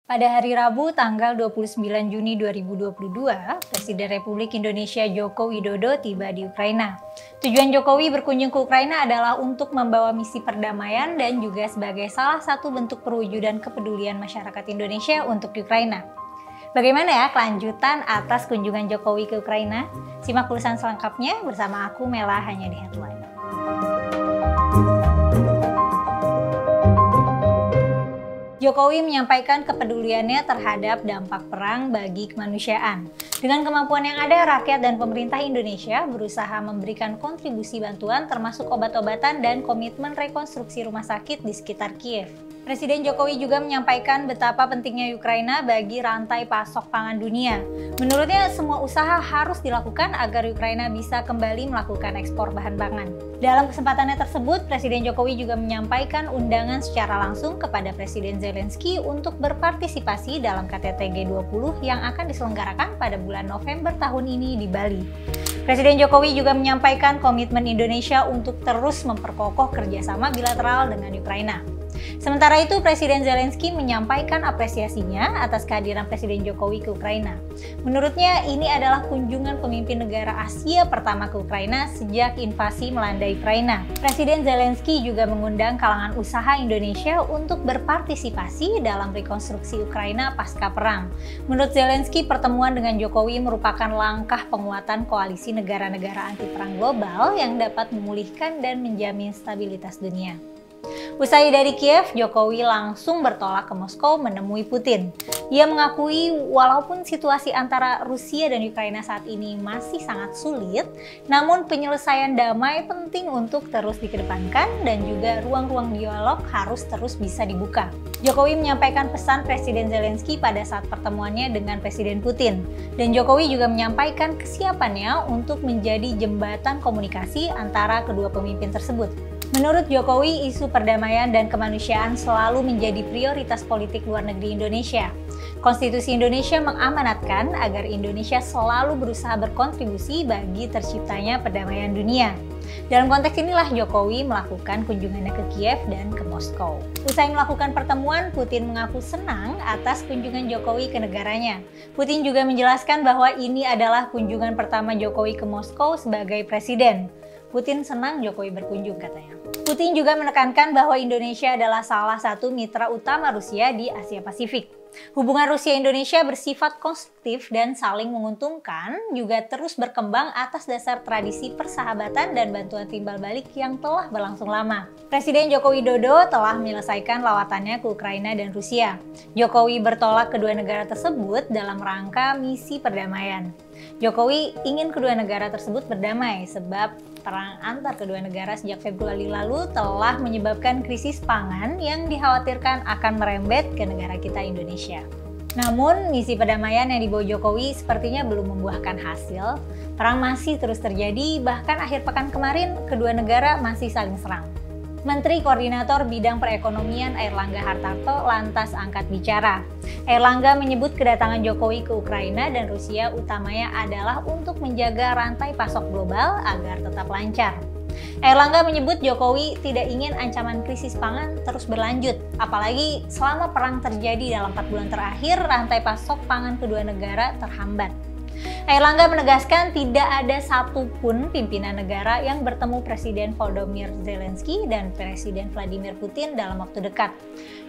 Pada hari Rabu tanggal 29 Juni 2022, Presiden Republik Indonesia Joko Widodo tiba di Ukraina. Tujuan Jokowi berkunjung ke Ukraina adalah untuk membawa misi perdamaian dan juga sebagai salah satu bentuk perwujudan kepedulian masyarakat Indonesia untuk Ukraina. Bagaimana ya kelanjutan atas kunjungan Jokowi ke Ukraina? Simak ulasan selengkapnya bersama aku Mela hanya di Headline. Jokowi menyampaikan kepeduliannya terhadap dampak perang bagi kemanusiaan. Dengan kemampuan yang ada, rakyat dan pemerintah Indonesia berusaha memberikan kontribusi bantuan termasuk obat-obatan dan komitmen rekonstruksi rumah sakit di sekitar Kiev. Presiden Jokowi juga menyampaikan betapa pentingnya Ukraina bagi rantai pasok pangan dunia. Menurutnya, semua usaha harus dilakukan agar Ukraina bisa kembali melakukan ekspor bahan pangan. Dalam kesempatannya tersebut, Presiden Jokowi juga menyampaikan undangan secara langsung kepada Presiden Zelensky untuk berpartisipasi dalam KTT G20 yang akan diselenggarakan pada bulan November tahun ini di Bali. Presiden Jokowi juga menyampaikan komitmen Indonesia untuk terus memperkokoh kerjasama bilateral dengan Ukraina. Sementara itu, Presiden Zelensky menyampaikan apresiasinya atas kehadiran Presiden Jokowi ke Ukraina. Menurutnya, ini adalah kunjungan pemimpin negara Asia pertama ke Ukraina sejak invasi melanda Ukraina. Presiden Zelensky juga mengundang kalangan usaha Indonesia untuk berpartisipasi dalam rekonstruksi Ukraina pasca perang. Menurut Zelensky, pertemuan dengan Jokowi merupakan langkah penguatan koalisi negara-negara anti perang global yang dapat memulihkan dan menjamin stabilitas dunia. Usai dari Kiev, Jokowi langsung bertolak ke Moskow menemui Putin. Ia mengakui walaupun situasi antara Rusia dan Ukraina saat ini masih sangat sulit, namun penyelesaian damai penting untuk terus dikedepankan dan juga ruang-ruang dialog harus terus bisa dibuka. Jokowi menyampaikan pesan Presiden Zelensky pada saat pertemuannya dengan Presiden Putin. Dan Jokowi juga menyampaikan kesiapannya untuk menjadi jembatan komunikasi antara kedua pemimpin tersebut. Menurut Jokowi, isu perdamaian dan kemanusiaan selalu menjadi prioritas politik luar negeri Indonesia. Konstitusi Indonesia mengamanatkan agar Indonesia selalu berusaha berkontribusi bagi terciptanya perdamaian dunia. Dalam konteks inilah Jokowi melakukan kunjungannya ke Kiev dan ke Moskow. Usai melakukan pertemuan, Putin mengaku senang atas kunjungan Jokowi ke negaranya. Putin juga menjelaskan bahwa ini adalah kunjungan pertama Jokowi ke Moskow sebagai presiden. Putin senang Jokowi berkunjung, katanya. Putin juga menekankan bahwa Indonesia adalah salah satu mitra utama Rusia di Asia Pasifik. Hubungan Rusia-Indonesia bersifat konstruktif dan saling menguntungkan, juga terus berkembang atas dasar tradisi persahabatan dan bantuan timbal balik yang telah berlangsung lama. Presiden Joko Widodo telah menyelesaikan lawatannya ke Ukraina dan Rusia. Jokowi bertolak kedua negara tersebut dalam rangka misi perdamaian. Jokowi ingin kedua negara tersebut berdamai sebab perang antar kedua negara sejak Februari lalu telah menyebabkan krisis pangan yang dikhawatirkan akan merembet ke negara kita Indonesia. Namun, misi perdamaian yang dibawa Jokowi sepertinya belum membuahkan hasil. Perang masih terus terjadi, bahkan akhir pekan kemarin kedua negara masih saling serang. Menteri Koordinator Bidang Perekonomian Airlangga Hartarto lantas angkat bicara. Airlangga menyebut kedatangan Jokowi ke Ukraina dan Rusia utamanya adalah untuk menjaga rantai pasok global agar tetap lancar. Airlangga menyebut Jokowi tidak ingin ancaman krisis pangan terus berlanjut, apalagi selama perang terjadi dalam 4 bulan terakhir, rantai pasok pangan kedua negara terhambat. Airlangga menegaskan tidak ada satupun pimpinan negara yang bertemu Presiden Volodymyr Zelensky dan Presiden Vladimir Putin dalam waktu dekat.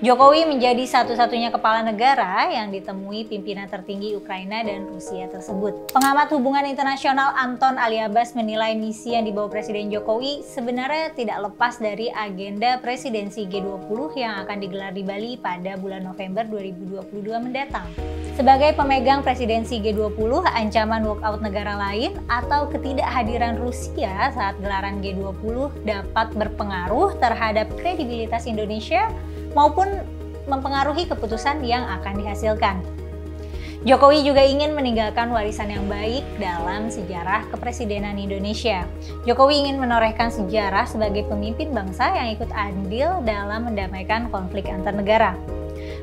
Jokowi menjadi satu-satunya kepala negara yang ditemui pimpinan tertinggi Ukraina dan Rusia tersebut. Pengamat hubungan internasional Anton Aliabas menilai misi yang dibawa Presiden Jokowi sebenarnya tidak lepas dari agenda presidensi G20 yang akan digelar di Bali pada bulan November 2022 mendatang. Sebagai pemegang presidensi G20, ancaman walkout negara lain atau ketidakhadiran Rusia saat gelaran G20 dapat berpengaruh terhadap kredibilitas Indonesia maupun mempengaruhi keputusan yang akan dihasilkan. Jokowi juga ingin meninggalkan warisan yang baik dalam sejarah kepresidenan Indonesia. Jokowi ingin menorehkan sejarah sebagai pemimpin bangsa yang ikut andil dalam mendamaikan konflik antar negara.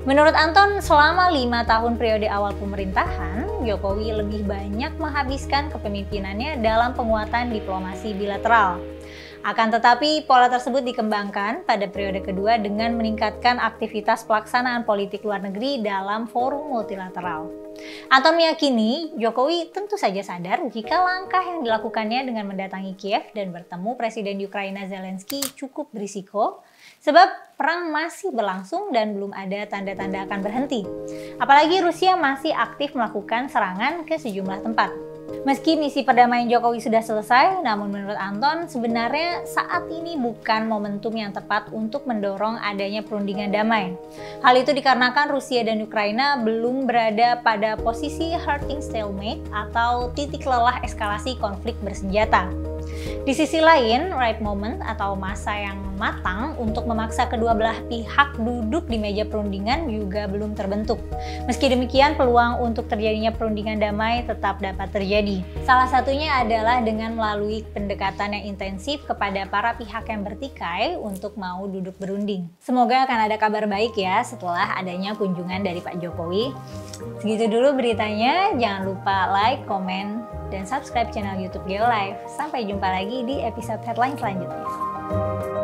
Menurut Anton, selama 5 tahun periode awal pemerintahan, Jokowi lebih banyak menghabiskan kepemimpinannya dalam penguatan diplomasi bilateral. Akan tetapi, pola tersebut dikembangkan pada periode kedua dengan meningkatkan aktivitas pelaksanaan politik luar negeri dalam forum multilateral. Anton meyakini Jokowi tentu saja sadar jika langkah yang dilakukannya dengan mendatangi Kiev dan bertemu Presiden Ukraina Zelensky cukup berisiko, sebab perang masih berlangsung dan belum ada tanda-tanda akan berhenti. Apalagi Rusia masih aktif melakukan serangan ke sejumlah tempat. Meski misi perdamaian Jokowi sudah selesai, namun menurut Anton sebenarnya saat ini bukan momentum yang tepat untuk mendorong adanya perundingan damai. Hal itu dikarenakan Rusia dan Ukraina belum berada pada posisi hurting stalemate atau titik lelah eskalasi konflik bersenjata. Di sisi lain, right moment atau masa yang matang untuk memaksa kedua belah pihak duduk di meja perundingan juga belum terbentuk. Meski demikian, peluang untuk terjadinya perundingan damai tetap dapat terjadi. Salah satunya adalah dengan melalui pendekatan yang intensif kepada para pihak yang bertikai untuk mau duduk berunding. Semoga akan ada kabar baik ya setelah adanya kunjungan dari Pak Jokowi. Segitu dulu beritanya, jangan lupa like, komen, dan subscribe channel YouTube Geolive. Sampai jumpa lagi di episode headline selanjutnya.